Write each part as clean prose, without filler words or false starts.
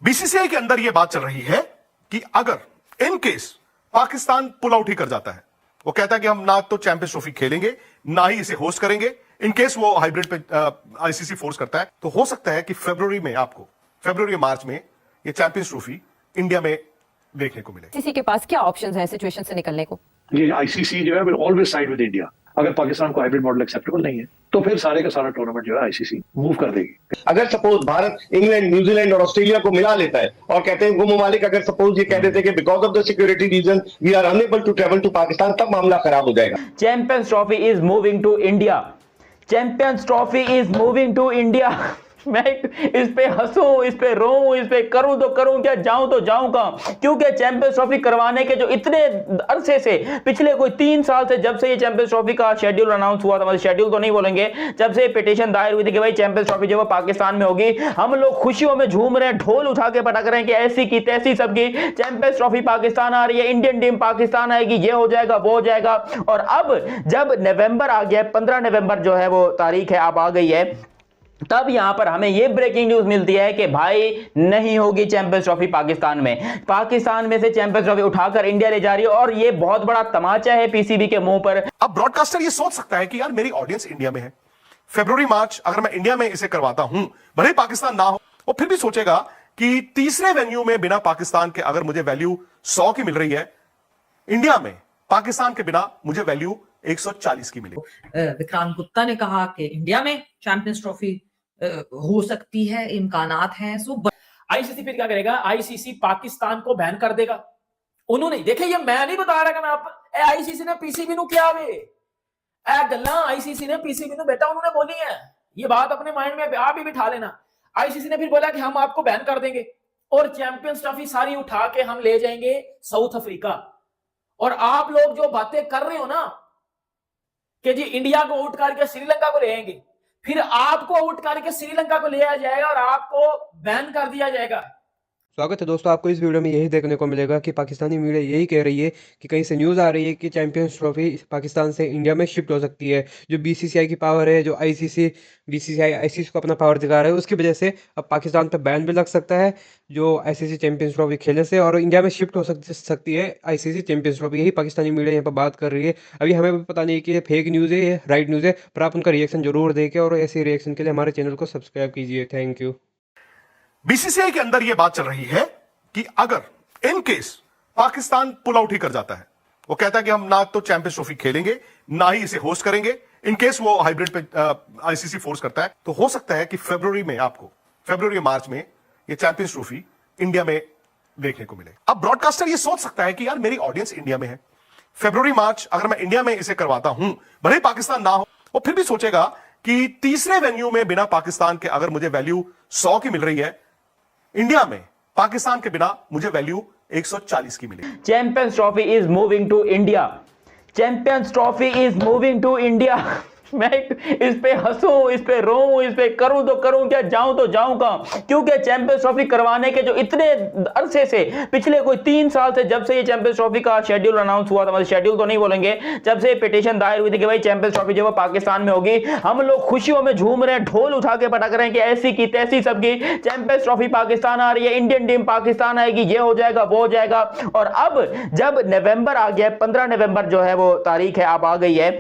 BCCI के अंदर यह बात चल रही है कि अगर in case Pakistan pull out ही कर जाता है, वो कहता है कि हम ना तो चैंपियंस ट्रॉफी खेलेंगे ना ही इसे होस्ट करेंगे, इन केस वो हाइब्रिड पे आईसीसी फोर्स करता है, तो हो सकता है कि फरवरी या मार्च में ये चैंपियंस ट्रॉफी इंडिया में देखने को मिले। आईसीसी के पास क्या ऑप्शंस हैं सिचुएशन से निकलने को? ये आईसीसी जो है will always side with India. अगर पाकिस्तान को हाइब्रिड मॉडल एक्सेप्टेबल नहीं है तो फिर सारे का सारा टूर्नामेंट जो है आईसीसी मूव कर देगी। अगर सपोज भारत इंग्लैंड, न्यूजीलैंड और ऑस्ट्रेलिया को मिला लेता है और कहते हैं वो ममालिक अगर सपोज ये कह देते हैं कि because of the security reason we are unable to travel to Pakistan, तब मामला खराब हो जाएगा। Champions trophy is moving to India. Champions trophy is moving to India. मैं इस पे हंसूं, इस पे रोऊं, इस पे करूं तो करूं क्या, जाऊं तो जाऊं कहां? क्योंकि चैंपियंस ट्रॉफी करवाने के जो इतने अरसे से, पिछले कोई 3 साल से, जब से ये चैंपियंस ट्रॉफी का शेड्यूल अनाउंस हुआ था, मतलब शेड्यूल तो नहीं बोलेंगे, जब से पिटीशन दायर हुई थी कि भाई चैंपियंस ट्रॉफी जो है पाकिस्तान में होगी, हम लोग खुशियों में झूम रहे हैं, ढोल उठा के पटक रहे हैं कि ऐसी की तैसी सबकी चैंपियंस ट्रॉफी पाकिस्तान आ रही है, इंडियन टीम पाकिस्तान आएगी, ये हो जाएगा वो हो जाएगा। और अब जब नवंबर आ गया, 15 नवंबर जो है वो तारीख है, अब आ गई है, तब यहां पर हमें यह ब्रेकिंग न्यूज मिलती है कि भाई नहीं होगी चैंपियंस ट्रॉफी पाकिस्तान में। पाकिस्तान में से चैंपियंस ट्रॉफी उठाकर इंडिया ले जा रही है और यह बहुत बड़ा तमाचा है पीसीबी के मुंह पर। अब ब्रॉडकास्टर ये सोच सकता है कि यार मेरी ऑडियंस इंडिया में है, फरवरी मार्च अगर मैं इंडिया में इसे करवाता हूं, भले ही पाकिस्तान ना हो, वो फिर भी सोचेगा कि तीसरे वेन्यू में बिना पाकिस्तान के अगर मुझे वैल्यू 100 की मिल रही है, इंडिया में पाकिस्तान के बिना मुझे वैल्यू 140 की मिलेगी। विक्रांत गुप्ता ने कहा कि इंडिया में चैंपियंस ट्रॉफी हो सकती है, इम्कानात हैं। सो आईसीसी फिर क्या करेगा? आईसीसी पाकिस्तान को बैन कर देगा। उन्होंने देखे, ये मैं नहीं बता रहा कि मैं आप आईसीसी ने पीसीबी नु किया वे गल्ला आईसीसी ने पीसीबी नु बेटा उन्होंने बोली है, ये बात अपने माइंड में आप भी बिठा लेना। आईसीसी ने फिर बोला कि हम आपको बैन कर देंगे और चैंपियंस ट्रॉफी सारी उठा के हम ले जाएंगे साउथ अफ्रीका। और आप लोग जो बातें कर रहे हो ना कि जी इंडिया को आउट करके श्रीलंका को ले आएंगे, फिर आपको आउट करके श्रीलंका को ले आया जाएगा और आपको बैन कर दिया जाएगा। स्वागत है दोस्तों, आपको इस वीडियो में यही देखने को मिलेगा कि पाकिस्तानी मीडिया यही कह रही है कि कहीं से न्यूज़ आ रही है कि चैंपियंस ट्रॉफी पाकिस्तान से इंडिया में शिफ्ट हो सकती है। जो बीसीसीआई की पावर है, जो बीसीसीआई आईसीसी को अपना पावर दिखा रहा है, उसकी वजह से अब पाकिस्तान पर बैन भी लग सकता है जो आईसीसी चैंपियंस ट्रॉफी खेलने से, और इंडिया में शिफ्ट हो सकती है आईसीसी चैंपियंस ट्रॉफी। यही पाकिस्तानी मीडिया यहाँ पर बात कर रही है। अभी हमें भी पता नहीं कि ये फेक न्यूज़ है, ये राइट न्यूज़ है, पर आप उनका रिएक्शन जरूर देखें और ऐसे रिएक्शन के लिए हमारे चैनल को सब्सक्राइब कीजिए। Thank you. बीसीसीआई के अंदर यह बात चल रही है कि अगर in case Pakistan pull out ही कर जाता है, वो कहता है कि हम ना तो चैंपियंस ट्रॉफी खेलेंगे ना ही इसे होस्ट करेंगे, इन केस वो हाइब्रिड पे आईसीसी फोर्स करता है, तो हो सकता है कि फरवरी या मार्च में ये चैंपियंस ट्रॉफी इंडिया में देखने को मिले। अब ब्रॉडकास्टर ये सोच सकता है कि यार मेरी ऑडियंस इंडिया में है, फरवरी मार्च अगर मैं इंडिया में इसे करवाता हूं, भले ही पाकिस्तान ना हो, वो फिर भी सोचेगा कि तीसरे वेन्यू में बिना पाकिस्तान के अगर मुझे वैल्यू 100 की मिल रही है, इंडिया में पाकिस्तान के बिना मुझे वैल्यू 140 की मिलेगी। Champions trophy is moving to India. Champions trophy is moving to India. मैं इस पे हंसूं, इस पे रोऊं, इस पे करूं तो करूं क्या, जाऊं तो जाऊं कहां? क्योंकि चैंपियंस ट्रॉफी करवाने के जो इतने अरसे से, पिछले कोई 3 साल से, जब से ये चैंपियंस ट्रॉफी का शेड्यूल अनाउंस हुआ था, मतलब शेड्यूल तो नहीं बोलेंगे, जब से पिटीशन दायर हुई थी कि भाई चैंपियंस ट्रॉफी जो है पाकिस्तान में होगी, हम लोग खुशियों में झूम रहे हैं, ढोल उठा के पटक रहे हैं कि ऐसी की तैसी सबकी चैंपियंस ट्रॉफी पाकिस्तान आ रही है, इंडियन टीम पाकिस्तान आएगी, ये हो जाएगा वो हो जाएगा। और अब जब नवंबर आ गया, 15 नवंबर जो है वो तारीख है, अब आ गई है,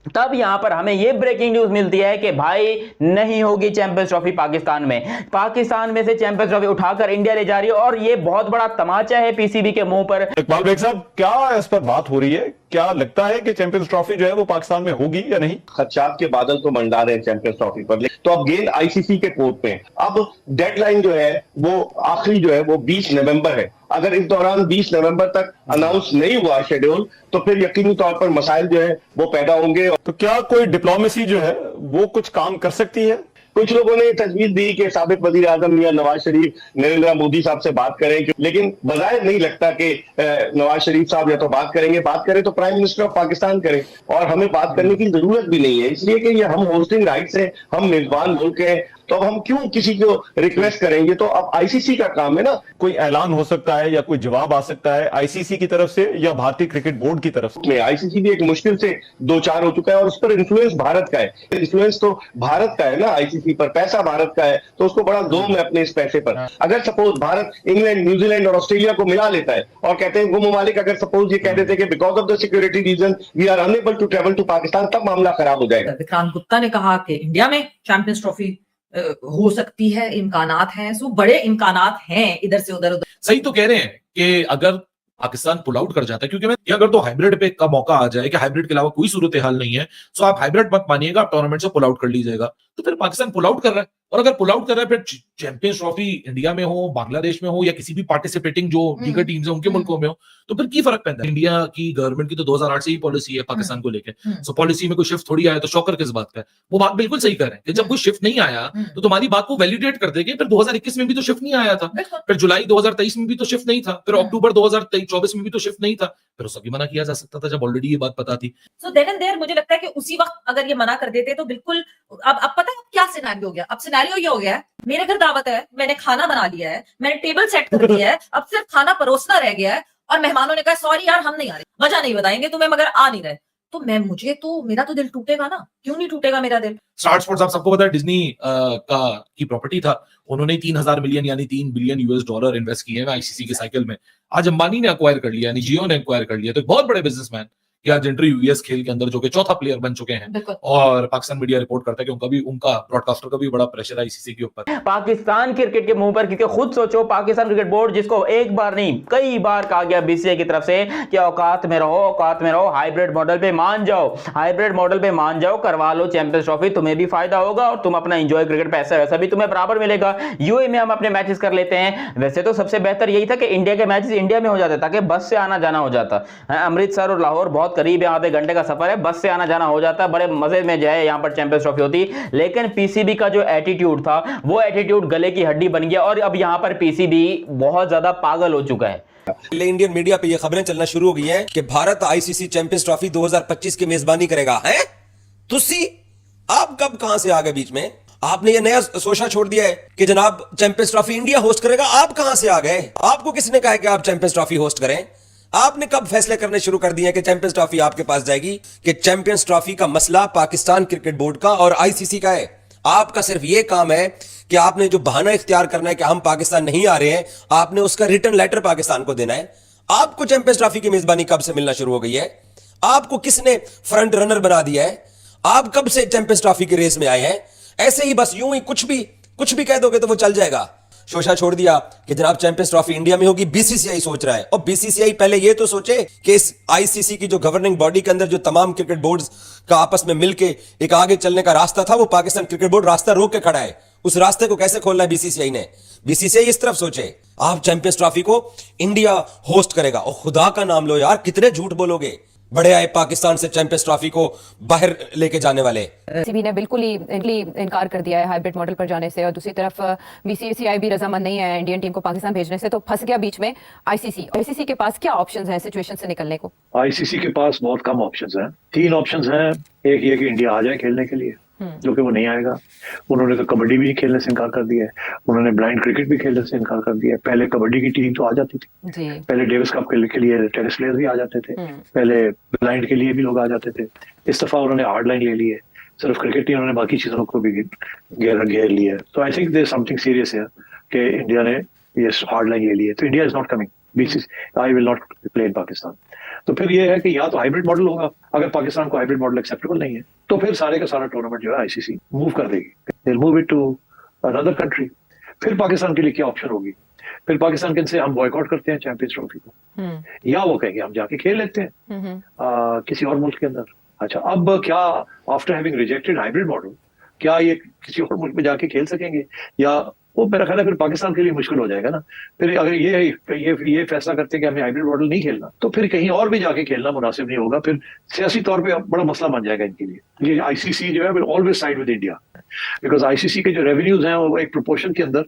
तब यहां पर हमें यह ब्रेकिंग न्यूज मिलती है कि भाई नहीं होगी चैंपियंस ट्रॉफी पाकिस्तान में। पाकिस्तान में से चैंपियंस ट्रॉफी उठाकर इंडिया ले जा रही है और यह बहुत बड़ा तमाचा है पीसीबी के मुंह पर। इकबाल बेग साहब, क्या इस पर बात हो रही है? क्या लगता है कि चैंपियंस ट्रॉफी जो है वो पाकिस्तान में होगी या नहीं? खदशात के बादल तो मंडरा रहे हैं चैंपियंस ट्रॉफी पर, तो अब गेंद आईसीसी के कोर्ट में। अब डेडलाइन जो है वो आखिरी जो है वो 20 नवंबर है। अगर इस दौरान 20 नवंबर तक अनाउंस नहीं हुआ शेड्यूल, तो फिर यकीनी तौर पर मसाइल जो है वो पैदा होंगे। तो क्या कोई डिप्लोमेसी जो है वो कुछ काम कर सकती है? कुछ लोगों ने तजवीज दी कि साबिक वजीर आजम या नवाज शरीफ नरेंद्र मोदी साहब से बात करें, लेकिन बजाय नहीं लगता कि नवाज शरीफ साहब या तो बात करें तो प्राइम मिनिस्टर ऑफ पाकिस्तान करें, और हमें बात करने की जरूरत भी नहीं है, इसलिए कि ये हम होस्टिंग राइट्स हैं, हम मेजबान मुल्क हैं। तो अब हम क्यों किसी को रिक्वेस्ट करेंगे? तो अब आईसीसी का काम है ना। कोई ऐलान हो सकता है या कोई जवाब आ सकता है आईसीसी की तरफ से या भारतीय क्रिकेट बोर्ड की तरफ से? में आईसीसी भी एक मुश्किल से 2-4 हो चुका है और उस पर इन्फ्लुएंस भारत का है। इन्फ्लुएंस तो भारत का है ना आईसीसी पर, पैसा भारत का है, तो उसको बड़ा जोम है अपने इस पैसे पर। अगर सपोज भारत इंग्लैंड, न्यूजीलैंड और ऑस्ट्रेलिया को मिला लेता है और कहते हैं वो ममालिक अगर सपोज ये कह देते हैं कि because of the security reason we are unable to travel to Pakistan, तब मामला खराब हो जाएगा। विक्रांत गुप्ता ने कहा कि इंडिया में चैंपियंस ट्रॉफी हो सकती है, इम्कानात हैं, सो बड़े इम्कानात हैं इधर से उधर। सही तो कह रहे हैं कि अगर पाकिस्तान पुल आउट कर जाता है, क्योंकि मैं अगर तो हाइब्रिड पे का मौका आ जाए कि हाइब्रिड के अलावा कोई सूरत हाल नहीं है, सो आप हाइब्रिड मत मानिएगा, आप टूर्नामेंट से पुल आउट कर लीजिएगा, तो फिर पाकिस्तान पुल आउट कर रहा है। और अगर पुल आउट कर रहा है, फिर चैंपियंस ट्रॉफी इंडिया में हो, बांग्लादेश में हो या किसी भी पार्टिसिपेटिंग जो दीगर टीम्स है उनके मुल्कों में हो, तो फिर की फर्क पैदा है? इंडिया की गवर्नमेंट की तो 2008 से ही पॉलिसी है पाकिस्तान को लेकर, सो पॉलिसी में कोई शिफ्ट थोड़ी आया तो शौकर किस बात का है? वो बात बिल्कुल सही कर रहे हैं कि जब कोई शिफ्ट नहीं आया तो तुम्हारी बात को वैलिडेट कर देंगे। फिर 2021 में भी तो शिफ्ट नहीं आया था, फिर जुलाई 2023 में भी तो शिफ्ट नहीं था, फिर अक्टूबर 2024 में भी तो शिफ्ट नहीं था, फिर उस भी मना किया जा सकता था जब ऑलरेडी ये बात पता थी। सो देन एंड देयर मुझे लगता है कि उसी वक्त अगर ये मना कर देते तो बिल्कुल। अब पता है क्या सिनेरियो हो गया? अब सिनेरियो ये हो गया है, मेरे घर दावत है, मैंने खाना बना लिया है, मैंने टेबल सेट कर दिया है, अब सिर्फ खाना परोसना रह गया है और मेहमानों ने कहा सॉरी यार हम नहीं आ रहे, वजह नहीं बताएंगे तुम्हें मगर आ नहीं रहे, तो मेरा तो दिल टूटेगा ना। क्यों नहीं टूटेगा मेरा दिल? स्टार स्पोर्ट्स आप सबको पता है डिज्नी की प्रॉपर्टी था, उन्होंने 3000 मिलियन यानी $3 बिलियन इन्वेस्ट किए हैं आईसीसी के साइकिल में। आज अंबानी ने एक्वायर कर लिया, यानी जियो ने एक्वायर कर लिया, तो एक बहुत बड़े बिजनेसमैन कि आज एंट्री यूएस खेल के अंदर जो कि चौथा प्लेयर बन चुके हैं। और पाकिस्तान मीडिया रिपोर्ट करता है कि उनका ब्रॉडकास्टर का भी बड़ा प्रेशर है आईसीसी के ऊपर। पाकिस्तान क्रिकेट के मुंह पर, क्योंकि खुद सोचो पाकिस्तान क्रिकेट बोर्ड जिसको एक बार नहीं कई बार कहा गया बीसीसीआई की तरफ से कि औकात में रहो, हाइब्रिड मॉडल पे मान जाओ, करवा लो चैंपियंस ट्रॉफी, तुम्हें भी फायदा होगा और तुम अपना एंजॉय क्रिकेट पैसा वैसा भी तुम्हें बराबर मिलेगा। यूएई में हम अपने मैचेस कर लेते हैं। वैसे तो सबसे बेहतर यही था कि इंडिया के मैचेस इंडिया में हो जाते ताकि बस से आना जाना हो जाता। अमृतसर और लाहौर बहुत करीब है, आधे घंटे का सफर है, बस से आना जाना हो जाता, बड़े मजे में जो है यहाँ पर चैंपियंस ट्रॉफी होती। लेकिन पीसीबी का जो एटीट्यूड था वो एटीट्यूड गले की हड्डी बन गया और अब यहाँ पर पीसीबी बहुत ज्यादा पागल हो चुका है। इंडियन मीडिया पे ये खबरें चलना शुरू हो गई हैं कि भारत आईसीसी चैंपियंस ट्रॉफी 2025 की मेजबानी करेगा। है तुसी आप कब कहां से आ गए बीच में? आपने ये नया सोचा छोड़ दिया है कि जनाब चैंपियंस ट्रॉफी इंडिया होस्ट करेगा। आप कहां से आ गए? आपको किसने कहा कि आप चैंपियंस ट्रॉफी होस्ट करें? आपने कब फैसले करने शुरू कर दिए कि चैंपियंस ट्रॉफी आपके पास जाएगी? कि चैंपियंस ट्रॉफी का मसला पाकिस्तान क्रिकेट बोर्ड का और आईसीसी का है। आपका सिर्फ यह काम है कि आपने जो बहाना इख्तियार करना है कि हम पाकिस्तान नहीं आ रहे हैं, आपने उसका रिटर्न लेटर पाकिस्तान को देना है। आपको चैंपियंस ट्रॉफी की मेजबानी कब से मिलना शुरू हो गई है? आपको किसने फ्रंट रनर बना दिया है? आप कब से चैंपियंस ट्रॉफी की रेस में आए हैं? ऐसे ही बस यूं ही कुछ भी कह दोगे तो वो चल जाएगा। शोशा छोड़ दिया कि जनाब चैंपियंस ट्रॉफी इंडिया में होगी, बीसीसीआई सोच रहा है। और बीसीसीआई पहले ये तो सोचे कि इस आईसीसी की जो गवर्निंग बॉडी के अंदर जो तमाम क्रिकेट बोर्ड्स का आपस में मिलके एक आगे चलने का रास्ता था, वो पाकिस्तान क्रिकेट बोर्ड रास्ता रोक के खड़ा है। उस रास्ते को कैसे खोलना है बीसीसीआई ने? बीसीसीआई इस तरफ सोचे आप चैंपियंस ट्रॉफी को इंडिया होस्ट करेगा। और खुदा का नाम लो यार, कितने झूठ बोलोगे? बड़े आए पाकिस्तान से चैंपियंस ट्रॉफी को बाहर लेके जाने वाले। सीबी ने बिल्कुल ही इनकार कर दिया है हाइब्रिड मॉडल पर जाने से, और दूसरी तरफ बीसीसीआई भी रजामंद नहीं है इंडियन टीम को पाकिस्तान भेजने से, तो फंस गया बीच में आईसीसी के पास क्या ऑप्शंस हैं सिचुएशन से निकलने को? आईसीसी के पास बहुत कम ऑप्शंस हैं। 3 ऑप्शंस हैं। एक ये कि इंडिया आ जाए खेलने के लिए, जो कि वो नहीं आएगा। उन्होंने तो कबड्डी भी खेलने से इनकार कर दिया है, उन्होंने ब्लाइंड क्रिकेट भी खेलने से इनकार कर दिया है। पहले कबड्डी की टीम तो आ जाती थी, पहले डेविस कप के लिए टेनिस प्लेयर्स भी आ जाते थे, पहले ब्लाइंड के लिए भी लोग आ जाते थे। इस दफा उन्होंने हार्ड लाइन ले ली है, सिर्फ क्रिकेट नहीं, उन्होंने बाकी चीजों को भी घेर लिया है। तो I think there something serious है कि इंडिया ने ये हार्ड लाइन ले ली है, तो India is not coming. BCCI will not play in Pakistan. तो फिर ये है कि या तो हाइब्रिड मॉडल होगा, अगर पाकिस्तान को हाइब्रिड मॉडल एक्सेप्टेबल नहीं है तो फिर सारे का सारा टूर्नामेंट जो है आईसीसी मूव कर देगी, they will move it to another country. फिर पाकिस्तान के लिए क्या ऑप्शन होगी? फिर पाकिस्तान के से हम बॉयकॉट करते हैं चैंपियंस ट्रॉफी को, या वो कहेंगे हम जाके खेल लेते हैं किसी और मुल्क के अंदर। अच्छा, अब क्या after having rejected hybrid model क्या ये किसी और मुल्क में जाके खेल सकेंगे? या वो मेरा ख्याल है फिर पाकिस्तान के लिए मुश्किल हो जाएगा ना। फिर अगर ये फैसला करते हैं कि हमें हाइब्रिड मॉडल नहीं खेलना, तो फिर कहीं और भी जाके खेलना मुनासिब नहीं होगा। फिर सियासी तौर पे बड़ा मसला बन जाएगा इनके लिए। ये आईसीसी जो है will always side with India, because ICC के जो रेवेन्यूज हैं वो एक प्रोपोर्शन के अंदर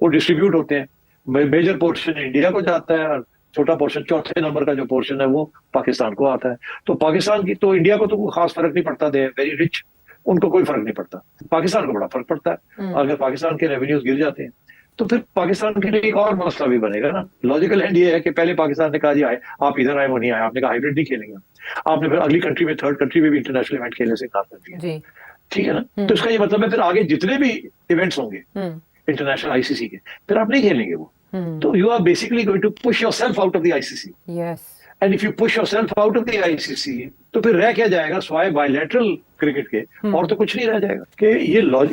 वो डिस्ट्रीब्यूट होते हैं। मेजर पोर्शन इंडिया को जाता है और छोटा पोर्शन, चौथे नंबर का जो पोर्शन है वो पाकिस्तान को आता है। तो पाकिस्तान की तो इंडिया को तो खास फर्क नहीं पड़ता, दे वेरी रिच उनको कोई फर्क नहीं पड़ता। पाकिस्तान को बड़ा फर्क पड़ता है। अगर पाकिस्तान के रेवेन्यूज गिर जाते हैं तो फिर पाकिस्तान के लिए एक और मसला भी बनेगा ना। लॉजिकल एंड ये है कि पहले पाकिस्तान ने कहा जी आए, आप इधर आए, वो नहीं आए, आपने कहा हाइब्रिड नहीं खेलेंगे, आपने फिर अगली कंट्री में, थर्ड कंट्री में भी इंटरनेशनल इवेंट खेलने से इनकार कर दिया, जी ठीक है ना। तो इसका ये मतलब है फिर आगे जितने भी इवेंट्स होंगे इंटरनेशनल आईसीसी के, फिर आप नहीं खेलेंगे वो। तो you are basically going to push yourself out of the ICC, yes and if you push yourself out of the ICC तो फिर रह क्या जाएगा स्वाय बायलैटरल क्रिकेट के, और तो कुछ नहीं रह जाएगा। कि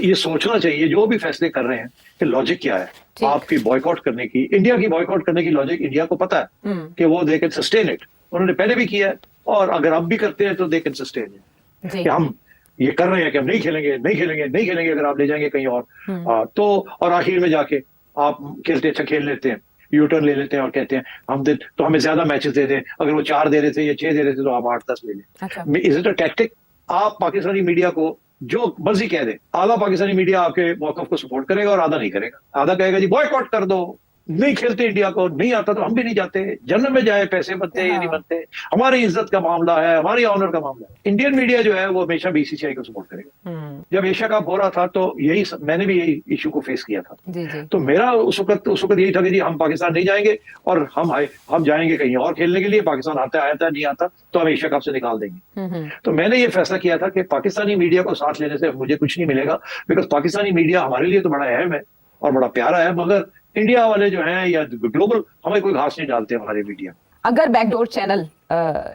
ये सोचना चाहिए जो भी फैसले कर रहे हैं कि लॉजिक क्या है आपकी बॉयकॉट करने की, इंडिया की बॉयकॉट करने की लॉजिक इंडिया को पता है कि वो दे कैन सस्टेन इट, उन्होंने पहले भी किया है और अगर अब भी करते हैं तो दे कैन सस्टेन इट। कि हम ये कर रहे हैं कि हम नहीं खेलेंगे, नहीं खेलेंगे, नहीं खेलेंगे, अगर आप ले जाएंगे कहीं और तो और आखिर में जाके आप खेलते अच्छा खेल लेते हैं, यू टर्न ले लेते हैं और कहते हैं हम दे तो हमें ज्यादा मैचेस दे दें, अगर वो 4 दे रहे थे या 6 दे रहे थे तो आप 8-10 ले लें। Is it a tactic? आप पाकिस्तानी मीडिया को जो मर्जी कह दे, आधा पाकिस्तानी मीडिया आपके मौकफ को सपोर्ट करेगा और आधा नहीं करेगा। आधा कहेगा जी बॉयकॉट कर दो, नहीं खेलते इंडिया को, नहीं आता तो हम भी नहीं जाते, जन्म में जाए, पैसे बनते हैं या नहीं बनते, हमारी इज्जत का मामला है, हमारी ऑनर का मामला है। इंडियन मीडिया जो है वो हमेशा बीसीसीआई को सपोर्ट करेगा। जब एशिया कप हो रहा था तो यही मैंने भी यही इशू को फेस किया था। जी जी तो मेरा उस वक्त यही था कि जी हम पाकिस्तान नहीं जाएंगे और हम जाएंगे कहीं और खेलने के लिए, पाकिस्तान आता नहीं आता तो हम एशिया कप से निकाल देंगे। तो मैंने ये फैसला किया था कि पाकिस्तानी मीडिया को साथ लेने से मुझे कुछ नहीं मिलेगा, बिकॉज पाकिस्तानी मीडिया हमारे लिए तो बड़ा अहम है और बड़ा प्यारा है, मगर इंडिया वाले जो हैं या ग्लोबल हमें कोई घास नहीं डालते हमारे मीडिया। अगर बैकडोर चैनल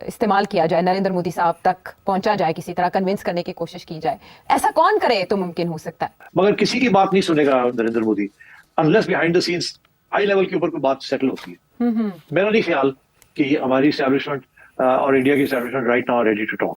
इस्तेमाल किया जाए, नरेंद्र मोदी साहब तक पहुंचा जाए, किसी तरह कन्विंस करने की कोशिश की जाए, ऐसा कौन करे तो मुमकिन हो सकता है? मगर किसी की बात नहीं सुनेगा Narendra Modi unless behind the scenes high level के ऊपर कोई बात सेटल होती है। मेरा नहीं ख्याल कि हमारी एस्टैब्लिशमेंट और इंडिया की establishment right now ready to talk.